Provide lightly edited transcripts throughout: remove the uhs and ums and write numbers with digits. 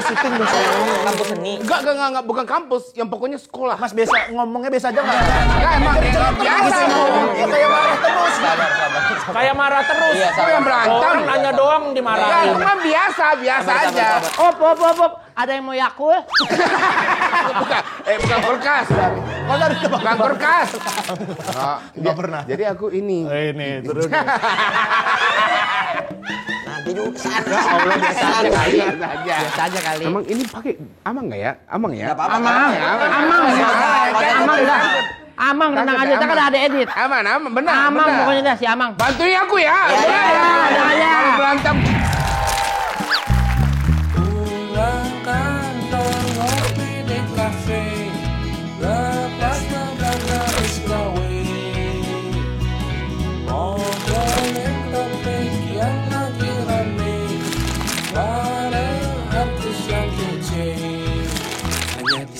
itu kampus seni. Enggak, bukan kampus, yang pokoknya sekolah. Mas biasa ngomongnya biasa aja enggak? Enggak, emang biasa. Ya kayak marah terus. Sabar. Kayak marah terus. Iya, Kok yang berantem? Orang nanya doang Ya, dimarahin. cuma biasa aja. Op. Ada yang mau Yakul? Bukan kulkas. Bukan kulkas. Enggak pernah. Jadi aku ini. Ini terus. Nanti dulu kesana. Ya Allah, biasa aja kali. Biasa aja kali. Emang ini pakai amang nggak ya? Amang ya? Nggak apa-apa. Amang dah. Amang tenang aja, kita kan ada edit. Aman, benar. Amang benar. pokoknya dah si Amang. Bantuin aku ya. Ya. Kalau berantem.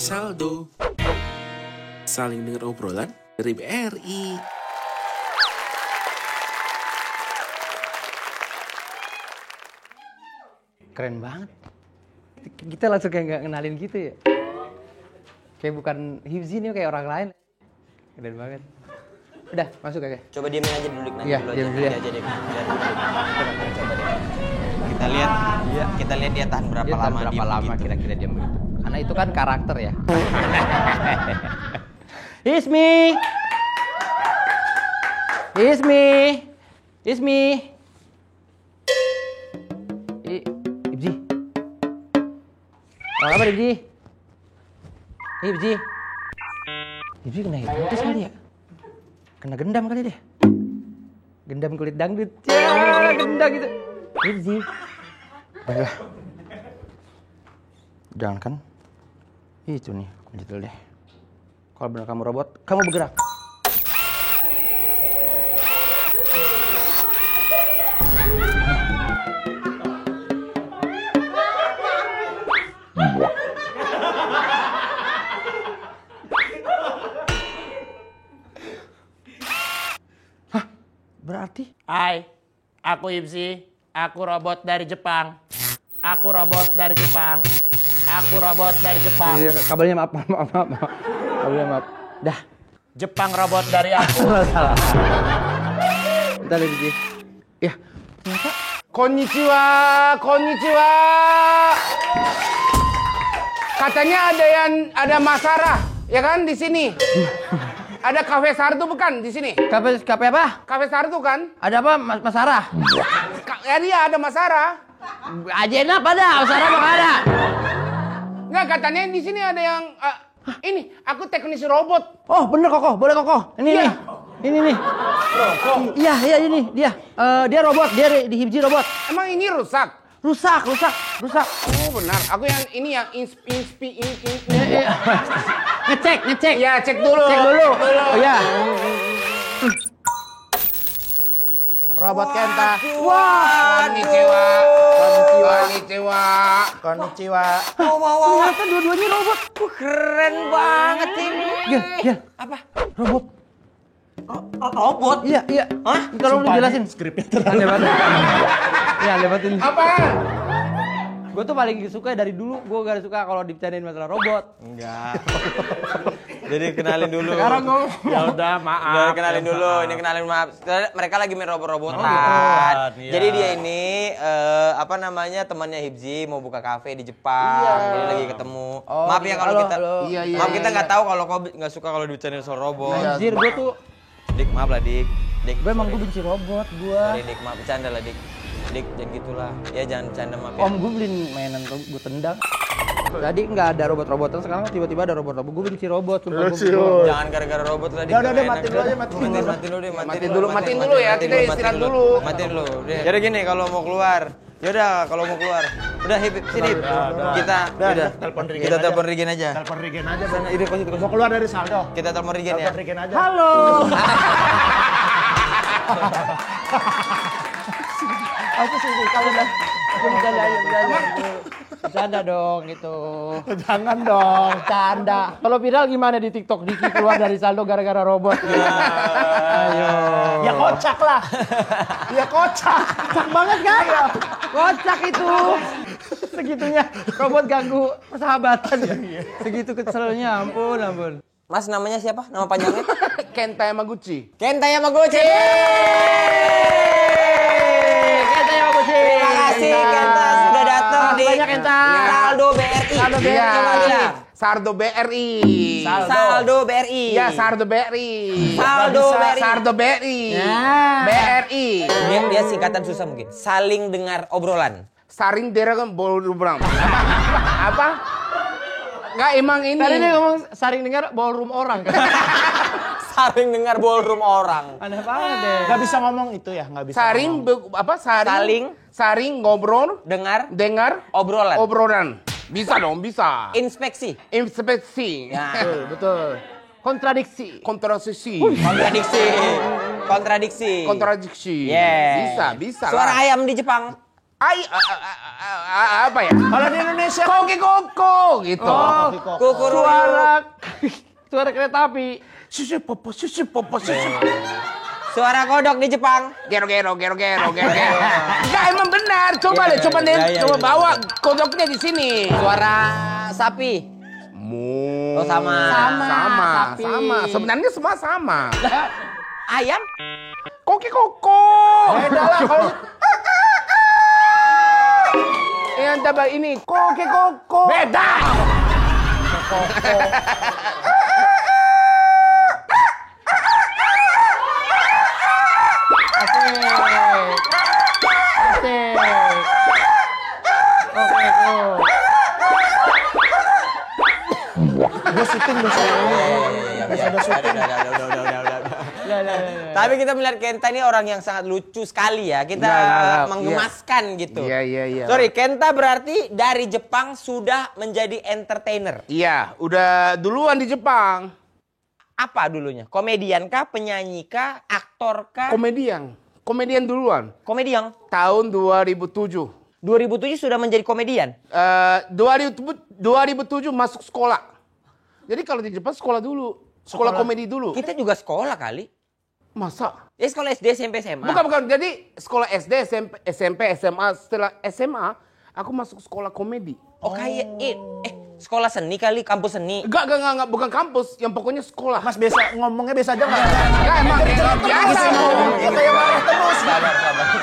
Saldo. Saling dengar obrolan dari BRI. Keren banget. Kita langsung kayak nggak kenalin gitu ya. Kayak bukan Hibzi nih, kayak orang lain. Keren banget. Udah, masuk kakek. Coba diemin aja dulu nanti Iya, dulu diam dulu ya. aja deh. Coba deh. Kita lihat dia tahan berapa Dia tahan lama berapa diem lama begitu. kira-kira diam begitu. Karena itu kan karakter ya. Ismi. Ibzi. Apa kabar Ibzi? Ibzi kena hipnotis kali ya? Kena gendam kali deh. Gendam kulit dangdut. Ya, gendam gitu. Ibzi. Baiklah. Jangan kan? Itu nih, kunci dulu deh. Kalau benar kamu robot, kamu bergerak. Hah? Berarti? Hai, aku Ibzi. Aku robot dari Jepang. Iya, kabelnya maaf. Kabelnya maaf. Dah. Jepang robot dari aku. Salah. Bentar lagi, Ji. Ya, ternyata Konnichiwa. Katanya ada Masara, ya kan di sini? Ada kafe Sardu bukan di sini? kafe apa? Kafe Sardu kan? Ada apa, Mas Sarah? Ya dia ada Masara. Ajena apa dah? Mas Sarah apa ada? Enggak, katanya di sini ada yang ini aku teknisi robot. Oh, bener Koko, boleh Koko. Ini Iya. nih. Ini nih. Iya, ini dia. Dia robot, dia di Hibji robot. Emang ini rusak? Rusak. Oh benar, aku yang ini yang Ngecek. Ya cek dulu. Oh iya. Robot Kenta. Konnichiwa. Ternyata dua-duanya robot. Keren banget ini. Gil. Apa? Robot. Robot? Iya. Hah? Tolong dijelasin. Skripnya Aneh banget. Iya, aneh banget ini. Apa? Gue tuh paling suka dari dulu, gue gak suka kalau dibicarain masalah robot. Enggak. Jadi kenalin dulu. Sekarang ngomong. Ya udah, maaf. Kenalin dulu. Ini kenalin maaf. Mereka lagi main robot-robotan. Iya. Jadi dia ini temannya Hibzi mau buka kafe di Jepang. Jadi lagi ketemu. Maaf ya kalau kita. Iya. Maaf kita nggak tahu kalau kau nggak suka kalau dibicarain soal robot. Anjir, gue tuh, Dik, maaf lah Dik. gue emang gue benci robot, gue. Sorry Dik, maaf bercanda lah Dik. Dik, jangan gitulah. Ya jangan bercanda maaf ya. Om gue beliin mainan, gue tendang. Tadi nggak ada robot-robotan, sekarang tiba-tiba ada robot-robot. Gue benci robot. Jangan gara-gara robot lah Dik. Udah, matiin dulu aja, matiin dulu. Matiin dulu ya, kita istirahat dulu. Matiin dulu. Jadi gini, kalau mau keluar. Yaudah, kalau mau keluar. Udah, Hip, sini. Kita telepon Regen aja. Telepon Regen aja. Mau keluar dari saldo. Kita telepon Regen ya. Telepon Regen aja. Halo. Aku sih kalau udah bercanda dong gitu. Jangan dong. Bercanda. Kalau viral gimana di TikTok? Diki keluar dari saldo gara-gara robot. Ayo. Ya kocak lah. Ya kocak. Kocak banget kan? Kocak itu. Segitunya robot ganggu persahabatan ya. Segitu keselnya, ampun. Mas namanya siapa? Nama panjangnya? Kenta Yamaguchi. Kenta Yamaguchi. Kenta Yamaguchi. Terima kasih Kenta sudah datang di banyak Kenta. Saldo BRI. Iya. Iya. Saldo BRI. Saldo BRI. Iya, Saldo BRI. Saldo BRI. Saldo BRI. Ya. BRI. Dia singkatan susah mungkin. Saling dengar obrolan. Saring deragan ballroom. Apa? Enggak emang ini. Tadi dia ngomong saring dengar ballroom orang. Saling dengar ballroom orang. Aneh banget deh. Nggak bisa ngomong itu ya, nggak bisa. Saring saring ngobrol Dengar dengar obrolan. obrolan. Bisa dong, bisa. Inspeksi. Inspeksi. Ya. Betul. Kontradiksi. Kontradiksi. Kontradiksi. Yes. Yeah. Bisa Suara lah. ayam di Jepang. Apa ya? Kalau di Indonesia, Koki koko gitu. Oh, Kukuru. suara kereta api. Susu popo. Suara kodok di Jepang. Gero. Enggak emang benar. Coba deh, coba bawa kodoknya di sini. Suara sapi. Mu. Oh, sama. sapi. Sama. Sebenarnya semua sama. Ayam. Koki koko. beda lah. Kalau Yang coba ini koki koko. beda. Asik. Oke. Gue syuting dong. Tapi kita melihat Kenta ini orang yang sangat lucu sekali ya. Kita Nggak, menggemaskan gitu. Iya. Sorry, Kenta berarti dari Jepang sudah menjadi entertainer. Iya, udah duluan di Jepang. Apa dulunya? Komedian kah, penyanyi kah, aktor kah? Komedian duluan. Komedian. Tahun 2007. 2007 sudah menjadi komedian. 2007 masuk sekolah. Jadi kalau di Jepang sekolah dulu. Sekolah komedi dulu. Kita juga sekolah kali. Masa? Ya sekolah SD, SMP, SMA. Bukan. Jadi sekolah SD, SMP, SMA. Setelah SMA, aku masuk sekolah komedi. Oh kayak sekolah seni kali, kampus seni. Enggak, bukan kampus. Yang pokoknya sekolah. Mas biasa ngomongnya biasa aja nggak? Enggak, emang biasa. Ya kayak marah terus.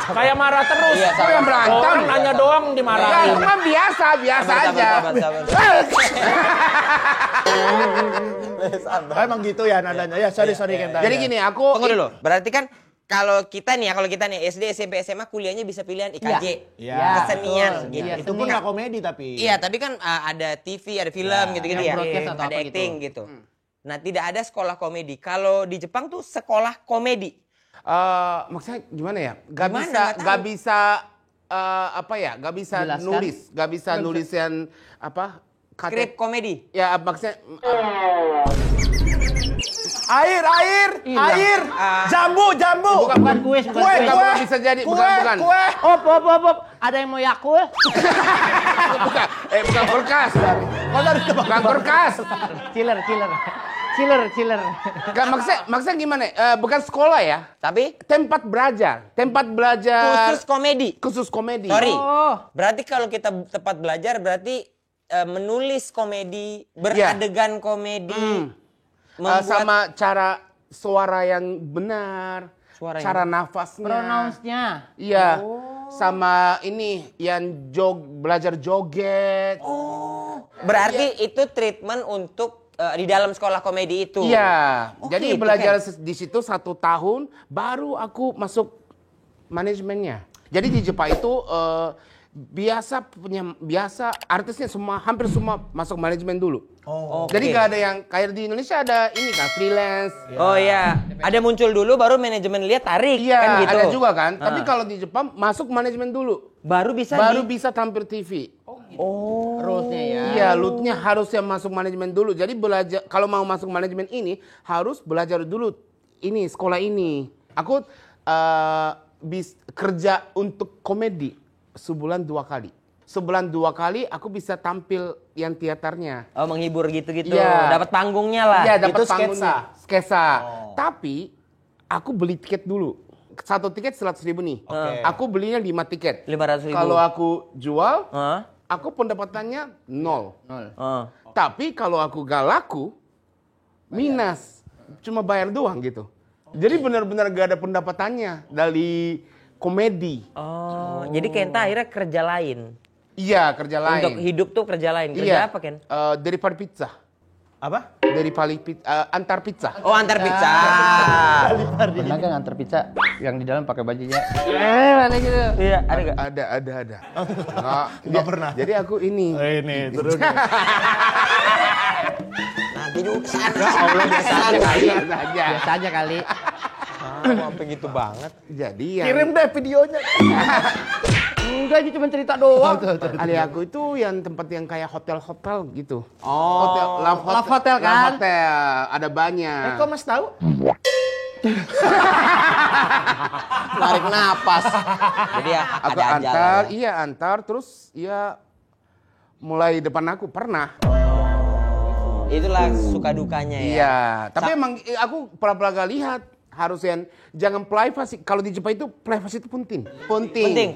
Kayak marah terus. Iya, Kok yang berantem? Orang nanya doang Enggak, dimarahin. emang biasa aja. Emang gitu ya nadanya. Ya, sorry Kenta. Jadi gini, aku Tunggu dulu. Berarti kan kalau kita nih SD, SMP, SMA kuliahnya bisa pilihan IKJ, Iya. kesenian gitu. Itu pun nggak komedi tapi. Iya, tapi kan ada TV, ada film gitu-gitu ya. broadcast atau Ada apa acting gitu. Nah, tidak ada sekolah komedi. Kalau di Jepang tuh sekolah komedi. maksudnya gimana ya? Gak Gimana? bisa, Nggak tahu. gak bisa gak bisa Jelaskan. nulis, gak bisa nulis yang apa? Skrip komedi. Ya maksudnya Air. Jambu. Bukan kue. kue bisa jadi bukan. Kue. Op. Ada yang mau yakul? Bukan berkas. Bukan berkas. Chiller. Gak maksudnya gimana? Bukan sekolah ya, Tapi tempat belajar. Khusus komedi. Sorry. Oh. Berarti kalau kita tempat belajar berarti menulis komedi, beradegan komedi, membuat sama cara suara yang benar, Suara yang- cara nafasnya. Pronounce-nya. Iya. Sama ini yang belajar joget. berarti itu treatment untuk di dalam sekolah komedi itu. Iya. Oh, Jadi gitu belajar kan? di situ 1 tahun baru aku masuk manajemennya. Jadi di Jepang itu biasa artisnya hampir semua masuk manajemen dulu. Oke. Jadi gak ada yang kayak di Indonesia ada ini kan freelance. Oh iya, ada muncul dulu baru manajemen lihat tarik Iya, kan gitu. ada juga kan. Tapi kalau di Jepang masuk manajemen dulu. Baru bisa Bisa tampil TV. Rules-nya ya. Iya, lutnya harus yang masuk manajemen dulu. Jadi belajar kalau mau masuk manajemen ini harus belajar dulu ini sekolah ini. Aku kerja untuk komedi sebulan 2 kali. Sebulan 2 kali aku bisa tampil yang teaternya. Oh, menghibur gitu-gitu. Iya. Dapat panggungnya lah. Iya, dapat Itu sketsa. panggungnya. Sketsa. Tapi aku beli tiket dulu. 1 tiket 100.000 nih. Aku belinya 5 tiket. 500.000. Kalau aku jual, Hah? aku pendapatannya 0. Oh. Tapi kalau aku gak laku, minus. Cuma bayar doang gitu. Jadi benar-benar gak ada pendapatannya dari komedi. Oh, jadi Kenta akhirnya kerja lain. Iya, kerja lain. Untuk hidup tuh kerja lain. Kerja apa, Ken? Daripada pizza. Apa? Antar pizza. Oh, antar pizza. Pernah kan antar pizza yang di dalam pakai bajunya? Mana gitu? Iya, ada gak? Ada. Nggak pernah. Jadi aku ini. Ini terus. Nanti dulu kesana. Allah biasa kali. Biasa aja kali. Sampai gitu banget. Jadi yang Kirim deh videonya. Enggak, itu cuma cerita doang. Alia aku itu yang tempat yang kayak hotel-hotel gitu. Oh. Hotel, Love hotel kan? Love hotel, ada banyak. Kok Mas tahu? Narik napas. Jadi ya Aku ada aja antar, lah ya. iya antar, terus ya mulai depan aku pernah. Itulah suka dukanya ya. Iya, tapi emang aku pernah gak lihat. Harusnya jangan privasi. Kalau di Jepang itu privasi itu penting. Penting.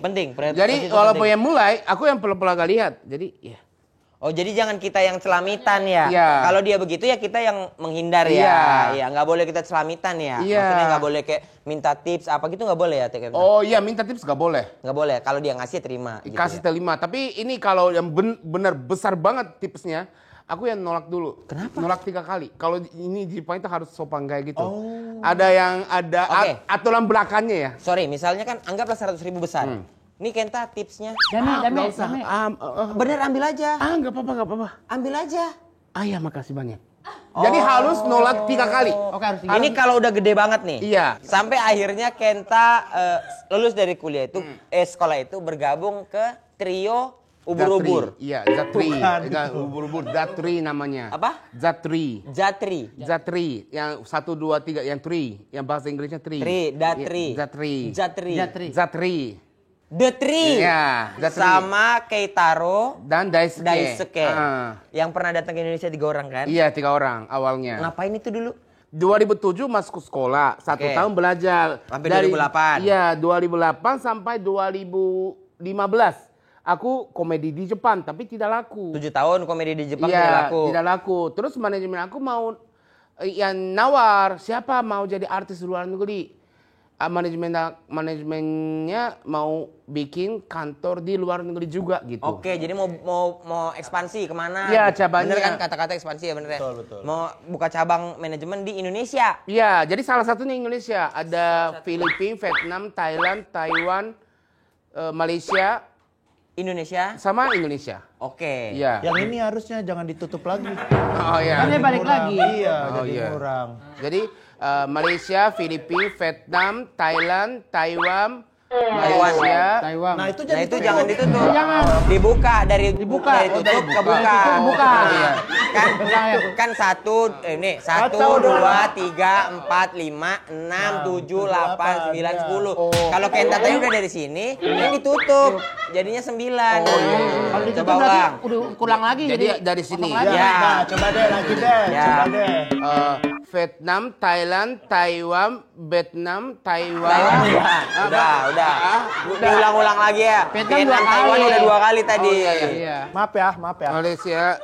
Jadi walaupun yang mulai, aku yang pernah gak lihat. Jadi ya. Oh, jadi jangan kita yang celamitan ya. Iya. Kalau dia begitu ya kita yang menghindar ya. Iya. Iya, nggak boleh kita celamitan ya. Iya. Maksudnya nggak boleh kayak minta tips apa gitu nggak boleh ya, Teh? Oh iya, minta tips gak boleh. Nggak boleh. Kalau dia ngasih terima. Gitu Kasih ya. terima. Tapi ini kalau yang benar besar banget tipsnya, aku yang nolak dulu. Kenapa? Nolak 3 kali. Kalau ini di Jepang itu harus sopan kayak gitu. Ada yang ada Oke. aturan belakangnya ya. Sorry, misalnya kan anggaplah 100.000 besar. Ini Kenta tipsnya. Nggak usah. Bener ambil aja. Nggak apa-apa. Ambil aja. Ya makasih banyak. Jadi harus nolak 3 kali. Oke, harus Ini kalau udah gede banget nih. Iya. Sampai akhirnya Kenta lulus dari kuliah itu, sekolah itu bergabung ke trio ubur-ubur. Iya, Zatri. Ubur-ubur, Zatri namanya. Apa? Zatri. Jatri. Zatri. Yang 1, 2, 3, yang tri. Yang bahasa Inggrisnya tri. Datri. Iya, Zatri. Jatri. Zatri. The Tree. Iya, Zatri. Sama Keitaro Dan Daisuke. Yang pernah datang ke Indonesia 3 orang kan? Iya, 3 orang awalnya. Ngapain itu dulu? 2007 masuk ke sekolah, 1 Oke. tahun belajar. Sampai 2008. Iya, 2008 sampai 2015. Aku komedi di Jepang, tapi tidak laku. 7 tahun komedi di Jepang Iya, tidak laku. tidak laku. Terus manajemen aku mau yang nawar, siapa mau jadi artis luar negeri? Manajemennya mau bikin kantor di luar negeri juga gitu. Oke, jadi mau ekspansi kemana? Iya, cabangnya. Bener kan kata-kata ekspansi ya bener ya? Betul. Mau buka cabang manajemen di Indonesia. Iya, jadi salah satunya Indonesia. Ada Filipina, Vietnam, Thailand, Taiwan, Malaysia, Indonesia. sama Indonesia. Oke. Iya. Yang ini harusnya jangan ditutup lagi. Oh iya. Kan dia balik lagi. Iya, Oh, jadi iya. kurang. Jadi Malaysia, Filipina, Vietnam, Thailand, Taiwan, Malaysia. Taiwan. Nah, itu Nah jadi itu jangan ditutup. Jangan. Dibuka dari tutup ke buka. Buka. Kan 1, 2, 3, 4, 5, 6, 7, 8, 9, 10. Kalau Kenta tadi udah dari sini, ini ditutup. Jadinya 9. Kalau ditutup Coba berarti ulang. udah kurang lagi. Jadi dari sini. kosong lagi. Ya. Nah, coba deh lagi deh. Ya. Coba deh. Vietnam, Thailand, Taiwan, Vietnam, Taiwan. Taiwan udah. Diulang-ulang lagi ya. Vietnam Vietnam, 2 Taiwan kali. udah 2 kali tadi. Iya. Maaf ya. Malaysia.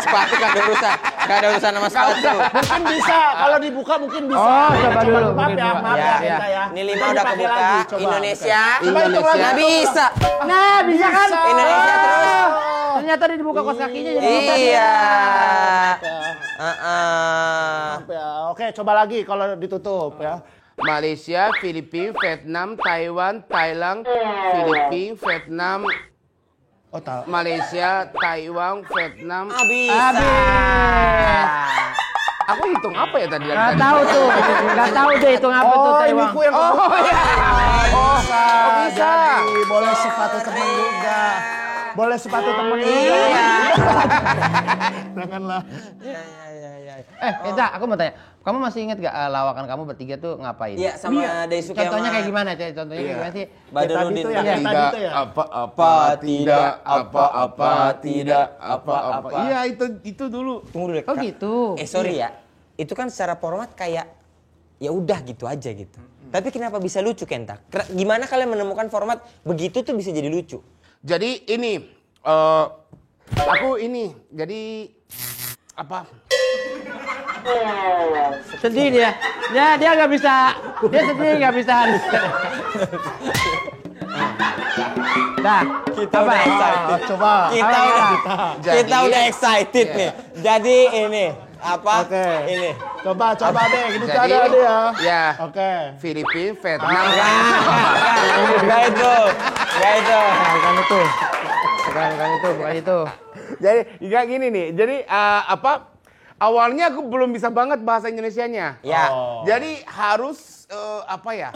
Sepatu gak ada urusan. Gak ada urusan sama sepatu. Mungkin bisa, kalau dibuka mungkin bisa. Oh, coba dulu. Maaf ya, maaf ya, Ya. Kenta ya. Ini 5 Coba udah dipakai kebuka. lagi, coba. Indonesia. Coba hitung lagi. Nggak bisa. Nah, bisa kan? Indonesia terus. Ternyata dia dibuka kos kakinya jadi bisa. Iya. Maaf ya. Oke, coba lagi kalau ditutup ya. Malaysia, Filipina, Vietnam, Taiwan, Thailand, Filipina, Vietnam, Oh, tahu. Malaysia, Taiwan, Vietnam. Bisa. Aku hitung apa ya tadi? Nggak tahu tuh. Nggak tahu deh hitung apa tuh Oh, ini Taiwan. ku yang bisa. bisa. Jadi, boleh sepatu temen juga. Boleh sepatu temen juga. Iya. Janganlah. Eda, aku mau tanya. Kamu masih ingat gak lawakan kamu bertiga tuh ngapain? Iya, sama Daisuke Contohnya sama kayak gimana? Contohnya kayak gimana sih? Badrudin. Tadi tuh ya. Tidak Tadi tuh ya? apa-apa, tidak apa-apa, tidak apa-apa. Iya, itu dulu. Tunggu dulu. Oh Kak. gitu. Sorry ya. Itu kan secara format kayak ya udah gitu aja gitu. Tapi kenapa bisa lucu Kenta? Gimana kalian menemukan format begitu tuh bisa jadi lucu? Jadi ini Aku ini jadi apa? Sedih dia. Dia nggak bisa. Dia sedih nggak bisa. Dah, Kita udah excited. Coba. Kita udah excited nih. Jadi ini apa? Oke. Ini. Coba deh. Gini Jadi, cara deh ya. Ya. Oke. Filipina, Vietnam. Enggak itu. bukan itu. Jadi kayak gini nih. Jadi apa? Awalnya aku belum bisa banget bahasa Indonesianya. Ya. Jadi harus apa ya?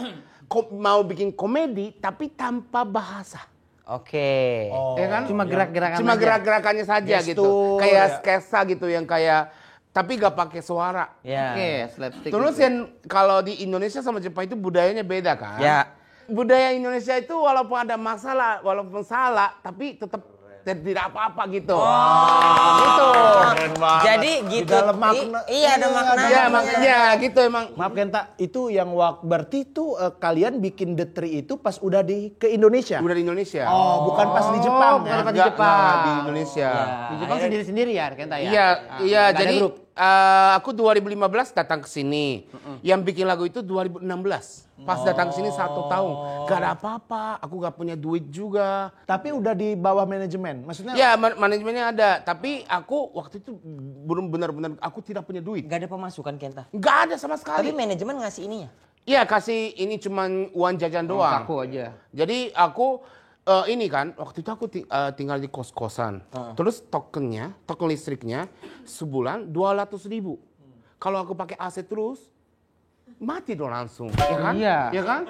Mau bikin komedi tapi tanpa bahasa. Oke. Ya kan? Cuma gerak-gerakan Cuma aja. gerak-gerakannya saja gitu. Gestur, Kayak ya. sketsa gitu yang kayak tapi gak pakai suara. Ya. Oke, slapstick. Terus gitu. yang kalau di Indonesia sama Jepang itu budayanya beda kan? Ya. Budaya Indonesia itu walaupun ada masalah, walaupun salah, tapi tetap tidak apa-apa gitu. Gitu. Jadi gitu. dalam makna. Iya ada makna. Ya makanya gitu emang. Maaf Kenta, itu yang berarti itu kalian bikin The Tree itu pas udah ke Indonesia? Udah di Indonesia. Oh, bukan pas di Jepang ya? bukan pas di Nggak, Jepang. nggak di Indonesia. Di Jepang sendiri-sendiri ya, Kenta ya? Iya, iya. nggak ada Jadi grup. aku 2015 datang ke sini. Yang bikin lagu itu 2016. Pas datang ke sini 1 tahun, gak ada apa-apa. Aku gak punya duit juga. Tapi udah di bawah manajemen, maksudnya? Ya manajemennya ada, tapi aku waktu itu belum benar-benar aku tidak punya duit. Gak ada pemasukan Kenta. Gak ada sama Tapi sekali. manajemen ngasih ininya. Iya kasih ini cuman uang jajan doang. Aku aja. Jadi aku ini kan waktu itu aku tinggal di kos-kosan. Terus token listriknya sebulan 200.000. Kalau aku pakai AC terus mati dong langsung, ya kan? Iya. Ya kan?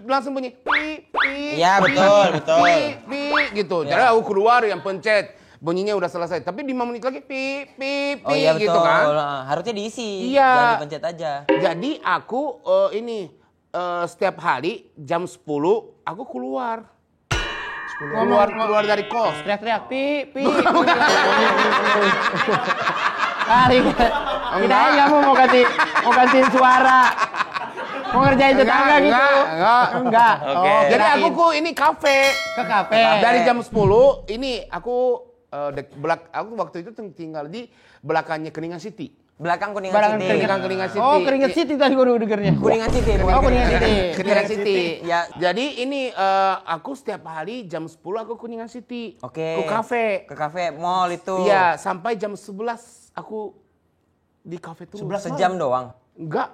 Langsung bunyi pi pi. Iya, pi, betul. Pi pi gitu. Jadi aku keluar yang pencet. Bunyinya udah selesai, tapi 5 menit lagi pi pi pi Oh iya betul. gitu kan. Harusnya diisi. Iya. Jangan dipencet aja. Jadi aku setiap hari jam 10 aku keluar. Keluar dari kos. Teriak-teriak, pi. Kali. Kirain kamu mau gantiin suara. Mau ngerjain tetangga gitu. Enggak. Oke. Jadi aku ini kafe. Ke kafe. Dari jam 10 ini aku aku waktu itu tinggal di belakangnya Kuningan City. Belakang Kuningan Barang City. Kuningan. Kuningan City. Oh, Keringet City tadi gue dengernya. Kuningan City. bukan Oh, Kuningan City. Kuningan City. Ya. Jadi ini aku setiap hari jam 10 aku Kuningan City. Oke. Ke kafe. Ke kafe mall itu. Iya, sampai jam 11 aku di kafe terus. Sejam doang. Enggak,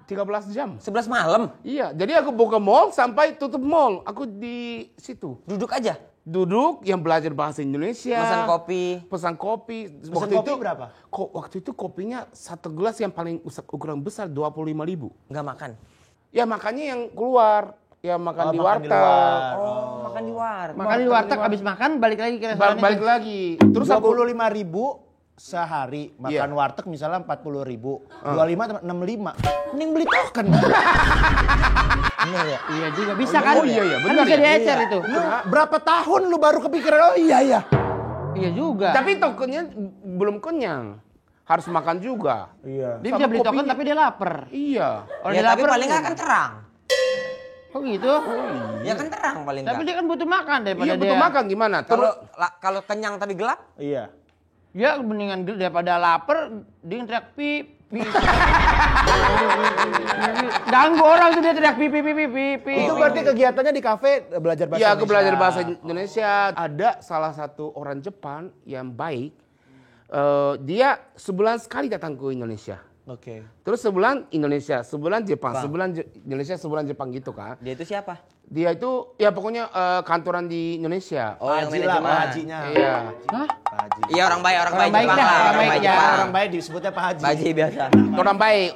13 jam. 11 malam. Iya, jadi aku buka mall sampai tutup mall. Aku di situ. Duduk aja. Duduk yang belajar bahasa Indonesia. Pesan kopi. Pesan kopi berapa? Waktu itu kopinya 1 gelas yang paling ukuran besar 25.000. Nggak makan. Ya makanya yang keluar. Ya makan di warteg. Oh, makan di warteg. Makan di warteg, abis makan balik lagi ke restoran Balik itu. lagi. Terus aku 25.000 sehari makan warteg misalnya 40.000, 25 65. Mending beli token. Bener ya? Iya juga, bisa kan? Oh iya, iya, Kan benar bisa ya. diecer itu. Berapa tahun lu baru kepikiran? Oh iya. Iya juga. tapi tokennya belum kenyang. Harus makan juga. Iya. Dia sama bisa beli token kopinya. tapi dia lapar. Iya. Kalau Ya dia tapi lapar, paling nggak kan terang. Oh gitu? Ya kan terang paling Tapi nggak. dia kan butuh makan daripada Iya dia. butuh makan gimana? Kalau Terus kalau kenyang tapi gelap, Iya. Ya mendingan daripada lapar, dia teriak pip. Ganggu orang tuh dia teriak pip. Itu berarti kegiatannya di kafe belajar bahasa ya aku belajar Indonesia. bahasa Indonesia. Ada salah satu orang Jepang yang baik. Dia sebulan sekali datang ke Indonesia. Oke. Terus sebulan Indonesia, sebulan Jepang, sebulan Indonesia, sebulan Jepang gitu kan. dia itu siapa? Dia itu ya pokoknya kantoran di Indonesia. Oh, yang Haji lah, manajemen. Pak Hajinya. Iya. Hah? Pak Haji. Iya orang baik Orang baik Jepang dah, lah, orang baik ya. Jepang. Orang baik disebutnya Pak Haji. Pak Haji biasa. Orang baik,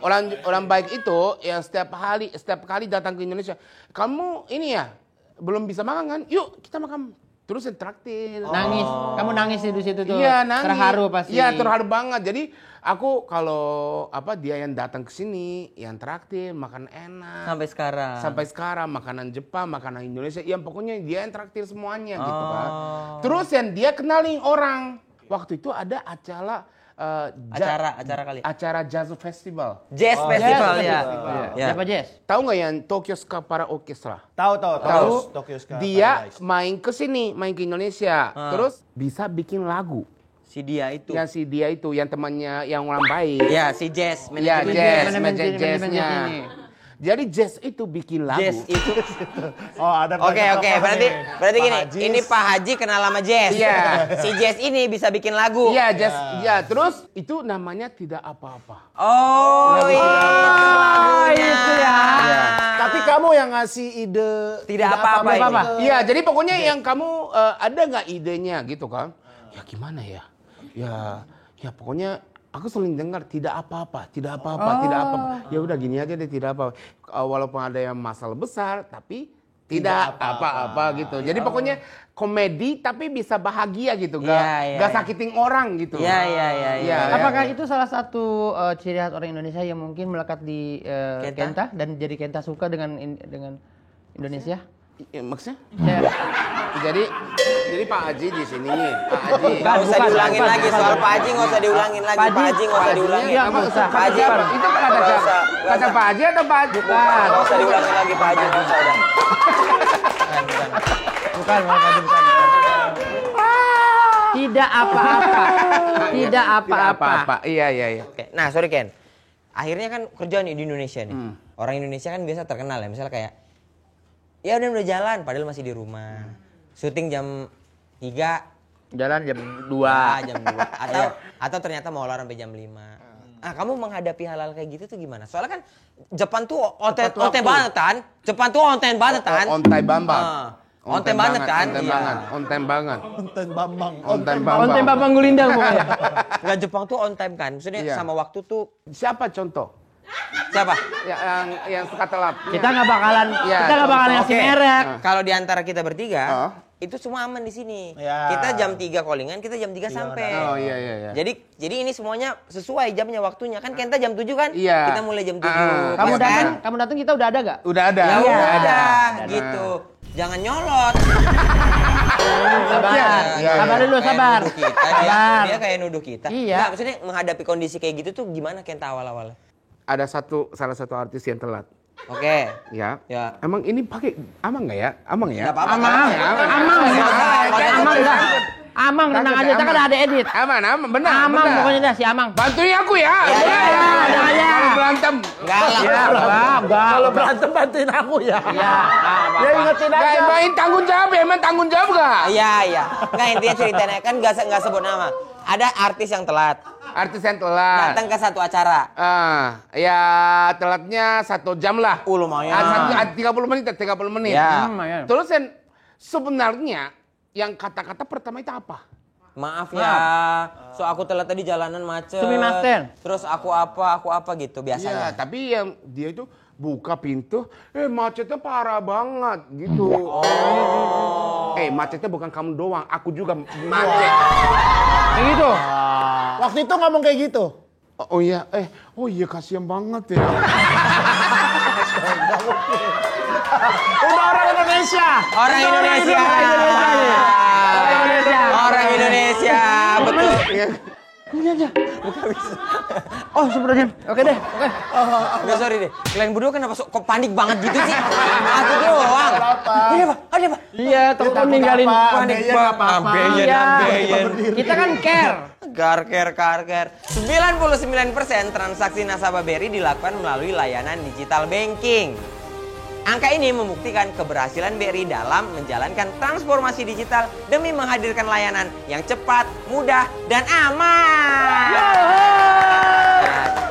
orang baik itu yang setiap kali datang ke Indonesia. Kamu ini ya belum bisa makan kan? Yuk kita makan. Terus yang traktir. Nangis. Kamu nangis di situ tuh. Iya nangis. Terharu pasti. Iya terharu banget. Jadi aku kalau dia yang datang ke sini, yang traktir, makan enak. Sampai sekarang makanan Jepang, makanan Indonesia, yang pokoknya dia yang traktir semuanya gitu kan. Terus yang dia kenalin orang. Waktu itu ada acara Acara kali. Acara jazz festival. Jazz Festival ya. Ya. Siapa Jess? Tahu nggak yang Tokyo Ska Para Orchestra? Tahu. Tokyo Ska Dia Paradise. main ke sini, main ke Indonesia. Terus bisa bikin lagu. Si dia itu. Yang si dia itu, yang temannya yang orang baik. Ya, si Jazz. Ya, manajemen jazz, manajemen jazznya. ini. Jadi jazz itu bikin lagu. Jazz itu. Oh, ada Oke, berarti Pak gini, Haji. ini Pak Haji kenal sama Jazz. Iya. Si Jazz ini bisa bikin lagu. Iya, jazz. Ya, terus itu namanya tidak apa-apa. Oh, itu ya. Tapi kamu yang ngasih ide Tidak apa-apa ini. Iya, jadi pokoknya yang kamu ada nggak idenya gitu kan? Ya gimana ya? Ya pokoknya aku sering dengar tidak apa-apa. Ya udah gini aja deh, tidak apa. Walaupun ada yang masalah besar, tapi tidak apa-apa gitu. Jadi pokoknya komedi tapi bisa bahagia gitu, gak sakitin orang gitu. Iya. Apakah itu salah satu ciri khas orang Indonesia yang mungkin melekat di Kenta dan jadi Kenta suka dengan Indonesia? Maksudnya? Ya. Jadi Pak Haji di sini nih, Pak Haji. Nggak usah diulangin lagi soal Pak Haji, nggak usah diulangin lagi. Pak Haji nggak usah diulangin. Iya, nggak usah. Pak Haji apa? Itu kata Pak Haji atau Pak Haji? Nggak usah diulangin lagi Pak Haji. Nggak usah udah. Bukan. Tidak apa-apa. Tidak apa-apa. Iya. Oke. Nah, sorry Ken. Akhirnya kan kerja nih di Indonesia nih. Orang Indonesia kan biasa terkenal ya, misalnya kayak ya udah jalan padahal masih di rumah. Syuting jam 3, Jalan jam 2. jam 2. Atau ternyata mau olahraga sampai jam 5. Ah, kamu menghadapi hal-hal kayak gitu tuh gimana? Soalnya kan Jepang tuh onten banget kan? Jepang tuh onten banget kan? On time banget. Onten banget kan? On time banget. Konten Bambang. Konten Bapak Gulindang pokoknya. Enggak, Jepang tuh on time kan? Maksudnya Iya. sama waktu tuh Siapa contoh? siapa? Yang suka telat. Kita nggak bakalan Iya, ngasih merek. Kalau di antara kita bertiga, itu semua aman di sini. Ya. Kita jam 3 callingan, kita jam 3 sampai. Oh iya. Jadi ini semuanya sesuai jamnya, waktunya. Kan Kenta jam 7 kan? Iya. Kita mulai jam 7. Kamu Pas kan? datang kita udah ada gak? Udah ada. Ya Udah udah, gitu. Jangan nyolot. Sabar. Iya. Sabar dulu, Kayak sabar. nuduh kita, Sabar. dia kayak nuduh kita. Iya. Nggak, maksudnya menghadapi kondisi kayak gitu tuh gimana Kenta awal-awal? Ada salah satu artis yang telat. Oke. Ya. Ya. Emang ini pakai amang nggak ya? Amang ya? Nggak apa-apa. Amang tenang aja, kita kan ada edit. Aman, benar. Amang benar. pokoknya dah si Amang. Bantuin aku ya. Kalau berantem. Enggak lah. Kalau berantem bantuin aku ya. Iya. Ya ingetin aja. Gak main tanggung jawab ya, emang tanggung jawab gak? Iya. Nggak, intinya ceritanya kan nggak sebut nama. Ada artis yang telat. Artis yang telat. Datang ke satu acara. Ya telatnya 1 jam lah. Lumayan. 30 menit. Ya. Lumayan. Terus sebenarnya yang kata-kata pertama itu apa? Maaf ya. So aku telat tadi jalanan macet. Sumimasen. Terus aku apa gitu Iya, biasanya. tapi yang dia itu buka pintu, macetnya parah banget gitu. Macetnya bukan kamu doang, aku juga macet. Kayak gitu. Waktu itu ngomong kayak gitu. Oh iya, kasihan banget ya. Udah orang Indonesia. Orang Indonesia. Betul. Ini aja. Oh, sebenarnya. Oke deh. Oke. Enggak, sorry deh. Kalian berdua kenapa kok panik banget gitu sih? Aku doang. Ada apa? Iya, takut ninggalin. Panik banget. Iya. Kita kan care. Care. 99% transaksi nasabah BRI dilakukan melalui layanan digital banking. Angka ini membuktikan keberhasilan BRI dalam menjalankan transformasi digital demi menghadirkan layanan yang cepat, mudah, dan aman.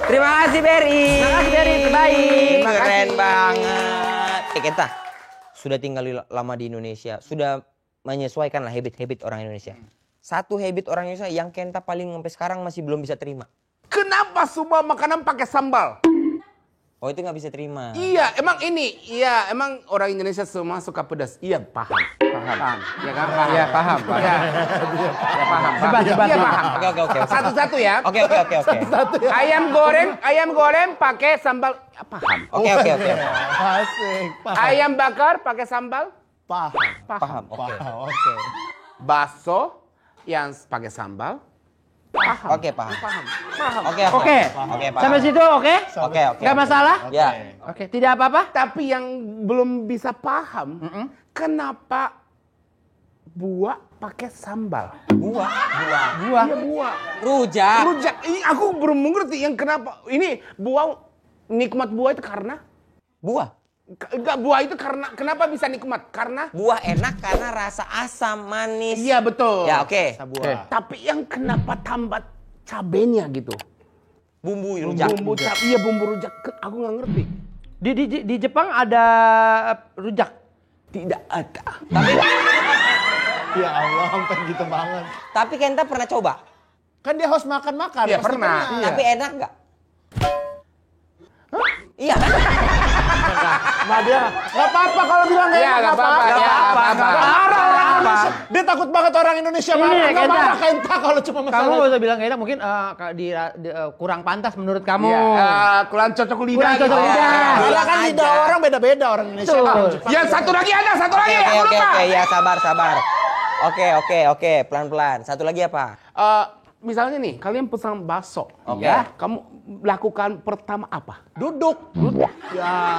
Terima kasih BRI. Terima kasih BRI, terbaik. Keren banget. Kenta, sudah tinggal lama di Indonesia, sudah menyesuaikan lah habit-habit orang Indonesia. Satu habit orang Indonesia yang Kenta paling sampai sekarang masih belum bisa terima. Kenapa semua makanan pakai sambal? Oh, itu nggak bisa terima. Iya, emang orang Indonesia semua suka pedas. Iya, paham. Ya kan? Iya, paham. Iya, paham. Iya, paham. Oke. Satu-satu ya. Oke. Ayam goreng pakai sambal. Ya, paham. Oke. Asik. Ayam bakar pakai sambal. Paham. Paham. Oke. Oke. Bakso yang pakai sambal. Oke, paham. Oke. Oke. Oke, paham. Sampai situ oke? Oke. Nggak masalah? Ya. Oke, tidak apa-apa? Tapi yang belum bisa paham, kenapa buah pakai sambal? Buah. Buah. Iya buah. Rujak. Rujak. Aku belum mengerti yang kenapa. Ini buah, nikmat buah itu karena? Buah. Enggak, buah itu karena, kenapa bisa nikmat? Karena? Buah enak karena rasa asam, manis. Iya betul. Ya, oke. Buah. Tapi yang kenapa tambah cabenya gitu? Bumbu rujak. Bumbu iya bumbu rujak. Aku nggak ngerti. Di Jepang ada rujak. Tidak ada. Tapi Ya Allah, sampai gitu banget. tapi Kenta pernah coba? Kan dia host makan-makan. Iya, pasti pernah. pernah. Tapi enak nggak? Iya kan? Nah dia, nggak apa-apa kalau bilang nggak Iya, enak, nggak apa-apa. Nggak Iya, apa-apa. nggak apa-apa. Nggak marah orang Indonesia. Dia takut banget orang Indonesia Ini, marah. Nggak Kenta. marah Kenta kalau cuma Kamu masalah. nggak usah bilang nggak enak, mungkin kurang pantas menurut kamu. Iya, kurang cocok lidah. Kurang cocok gitu. lidah. Karena kan lidah Aja. orang beda-beda orang Indonesia. Betul. orang Jepang. Ya satu lagi ada, satu lagi. Oke, Aku oke, lupa. oke. Ya, sabar. Oke. Pelan-pelan. Satu lagi apa? Misalnya nih, kalian pesan bakso. Oke. Ya, kamu lakukan pertama apa? Duduk. Ya.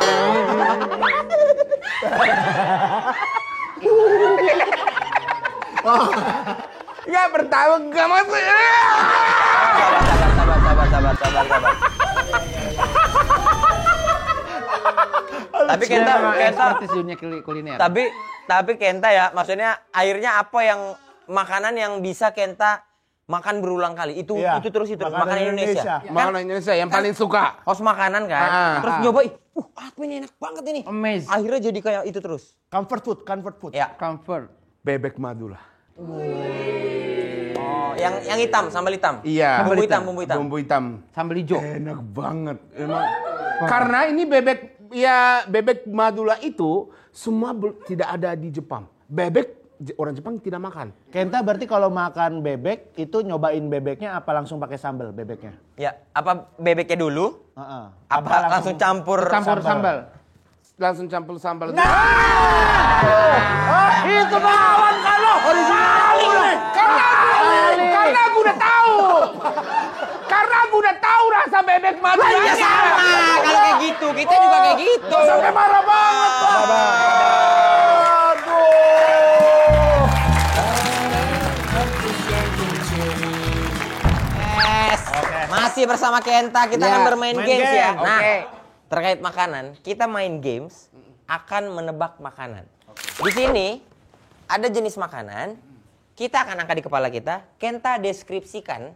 Ya pertama gak masuk. Sabar. Tapi Kenta, artis dunia kuliner. tapi Kenta ya, maksudnya akhirnya apa yang makanan yang bisa Kenta makan berulang kali? Itu Iya, terus makanan makanan Indonesia. Indonesia. Makanan Indonesia yang paling suka. Host makanan kan, terus nyobain, apa ini enak banget ini. Amazing. Akhirnya jadi kayak itu terus. Comfort food. Ya. Comfort. Bebek madura. Oh, yang hitam, sambal hitam. Iya. Bumbu hitam. Bumbu hitam. Sambal hijau. Enak banget. Emang. Karena ini bebek madura itu semua tidak ada di Jepang. Bebek orang Jepang tidak makan. Kenta berarti kalau makan bebek itu nyobain bebeknya apa langsung pakai sambal bebeknya? Ya, apa bebeknya dulu? Heeh. Apa langsung campur Sambal. Langsung campur sambal. Itu lawan kalau Karena aku udah tahu. Karena aku udah tahu rasa bebek madura. Ya sama, kalau kayak gitu, kita juga kayak gitu. sampai marah banget. Aduh. Yes. Masih bersama Kenta, kita Ya, akan bermain main games ya. game. Nah, Oke. terkait makanan, kita main games akan menebak makanan. Di sini ada jenis makanan, kita akan angkat di kepala kita, Kenta deskripsikan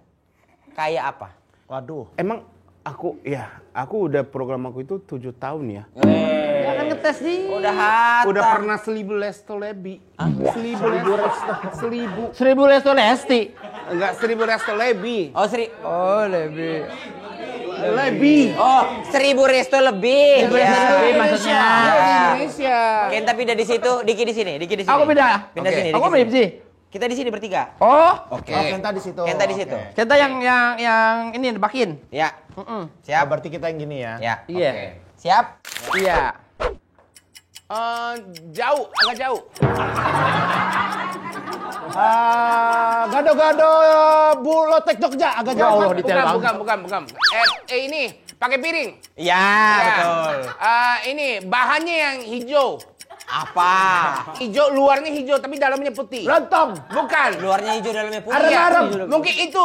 kayak apa. Waduh. Emang aku udah program aku itu 7 tahun ya. Jangan ngetes nih. Udah hatam. Udah pernah 1000 lesto lebih. 1000 1000 lesto lesti. enggak 1000 lesto lebih. Oh, Oh, lebih. Lebih. Oh, 1000 resto lebih. Lebih maksudnya. Di Indonesia. Kenta pindah di situ, Diki di sini, Diki di sini. Aku pindah. Pindah Oke. sini. Aku Diki mirip sini. sih. Kita di sini bertiga. Oh, Oke. Oh, Kenta di situ. Kenta di situ. Oke. kita yang ini nebakin. Ya. Oh, Siap. berarti kita yang gini ya. Ya. Iya. Oke. Siap? Iya. Agak jauh. Gado-gado Bulotek Jogja agak jauh. Allah, detail banget. Bukan. Ini pakai piring. Ya, betul. Ini bahannya yang hijau. Apa? Hijau, luarnya hijau tapi dalamnya putih. Lontong. Bukan. Luarnya hijau, dalamnya putih. Arem-arem. Mungkin itu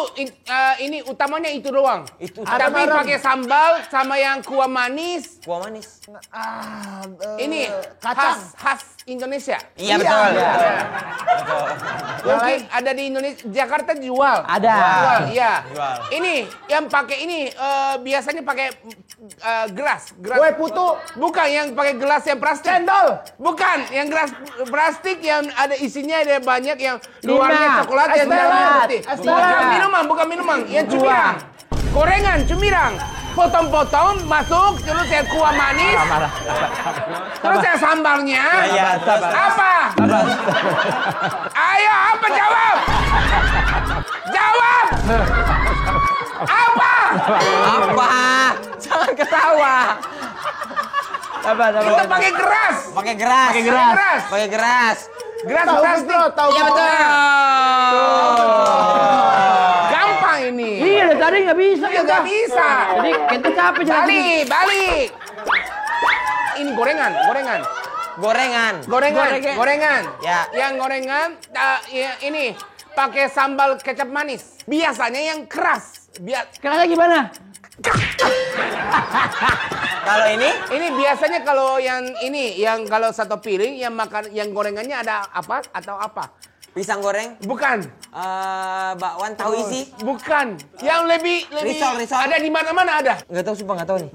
ini utamanya itu doang. Itu Tapi arem-arem. pakai sambal sama yang kuah manis. kuah manis. Ini kacang. khas Indonesia. Iya, betul. Iya. Mungkin ada di Indonesia, Jakarta jual. Ada. Jual, iya. Jual. Ini yang pakai ini biasanya pakai gelas. Kue putu. Bukan yang pakai gelas yang plastik. Cendol. Bukan yang gelas plastik yang ada isinya ada banyak yang luarnya Lima. coklat yang Es dalamnya teler. putih. Es Bukan teler. bukan minuman, yang cemilan. Gorengan, cemilan. Potong-potong, masuk, terus saya kuah manis. Terus saya sambalnya. Ya, sabar. Apa? Ayo, apa jawab? Jawab! Apa? Apa? Jangan ketawa. Sabar. Kita pakai geras. Pakai geras. Pakai geras. Pakai geras. Geras Tahu plastik. bro, tahu Iya, bro. betul. Gampang tadi nggak bisa. Ya nggak bisa. Jadi kita capek jelasin. Balik. Ini gorengan. Gorengan. Ya. Yang gorengan ya, ini pakai sambal kecap manis. Biasanya yang keras. Kerasnya gimana? Kalau ini? Ini biasanya kalau yang ini, yang kalau satu piring yang makan, yang gorengannya ada apa atau apa? Pisang goreng? Bukan. Bakwan tahu isi? Bukan. Yang lebih Risol. ada di mana-mana ada. Nggak tahu, sumpah nggak tahu nih.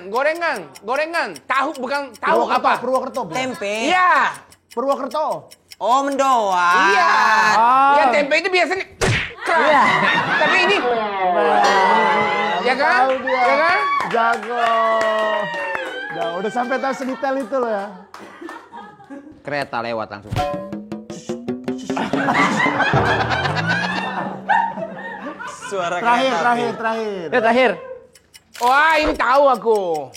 Gorengan. Tahu bukan tahu apa? Purwokerto. Tempe. Iya. Purwokerto. Oh, mendoan. Iya. Oh. Yang tempe itu biasanya keras. Iya. Tapi ini ya kan? Tahu dia. Ya kan? Jago. Ya, udah sampai tahu sedetail itu loh ya. Kereta lewat langsung. Suara Terakhir. Wah, ini tahu aku.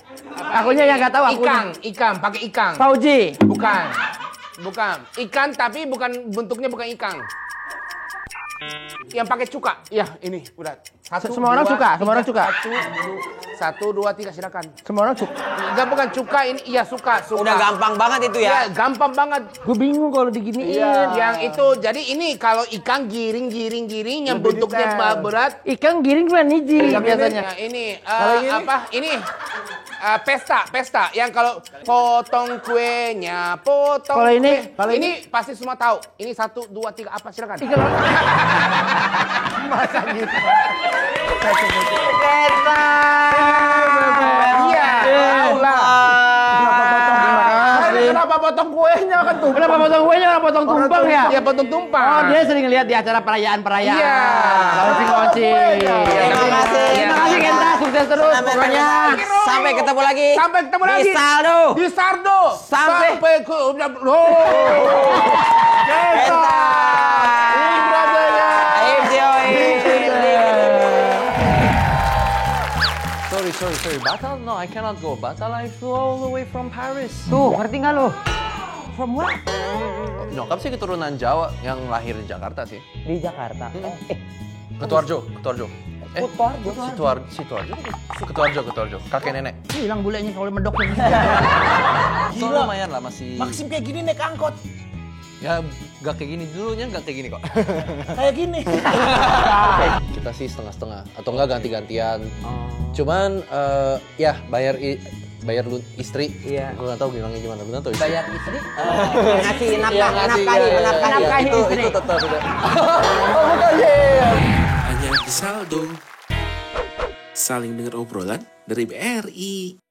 Akunya yang nggak tahu. Ikan, pakai ikan. Fauji. Bukan. Ikan tapi bentuknya bukan ikan. Yang pakai cuka. Ya, ini udah. Semua orang suka. 1, 2, 3 silakan. Semua orang suka. Enggak, bukan cuka ini. Iya, suka. Udah gampang banget itu Iya, ya. gampang banget. Gue bingung kalau diginiin. Yang itu, jadi ini kalau ikan giring yang Lebih bentuknya detail. berat. Ikan giring kan niji biasanya. Ya, ini apa? Ini pesta. Yang kalau potong kuenya, Kalau ini? ini pasti semua tahu. Ini 1, 2, 3 apa? Silakan. Masa gitu. Iya, tahu lah. Kenapa potong kuenya kan tuh? Kenapa potong kuenya, kenapa potong tumpeng ya? Dia potong tumpang. Oh, dia sering lihat di acara perayaan-perayaan. Iya. Launching. Terima kasih. Terima kasih Kenta, sukses terus pokoknya. Sampai ketemu lagi. Di Saldo. Di Sardo. Sampai ke Kenta. Sorry. Batal? No, I cannot go. Batal, I flew all the way from Paris. Tuh, ngerti nggak lo? From where? Nyokap sih keturunan Jawa, yang lahir di Jakarta sih. Di Jakarta. Ketuarjo. Kutoarjo. Ketuarjo. Kakek nenek. Hilang bulenya kalau medok. So, lumayan lah masih. Maxim kayak gini naik angkot. Ya, gak kayak gini dulunya, gak kayak gini kok. Kayak gini. Kita sih setengah-setengah atau enggak ganti-gantian. Cuman ya bayar lu istri. Iya. Gue nggak tahu bilangnya gimana. Lu nggak tahu istri. Bayar istri? Ngasih nafkahi Itu tetap udah. Hanya di Saldo. Saling dengar obrolan dari BRI.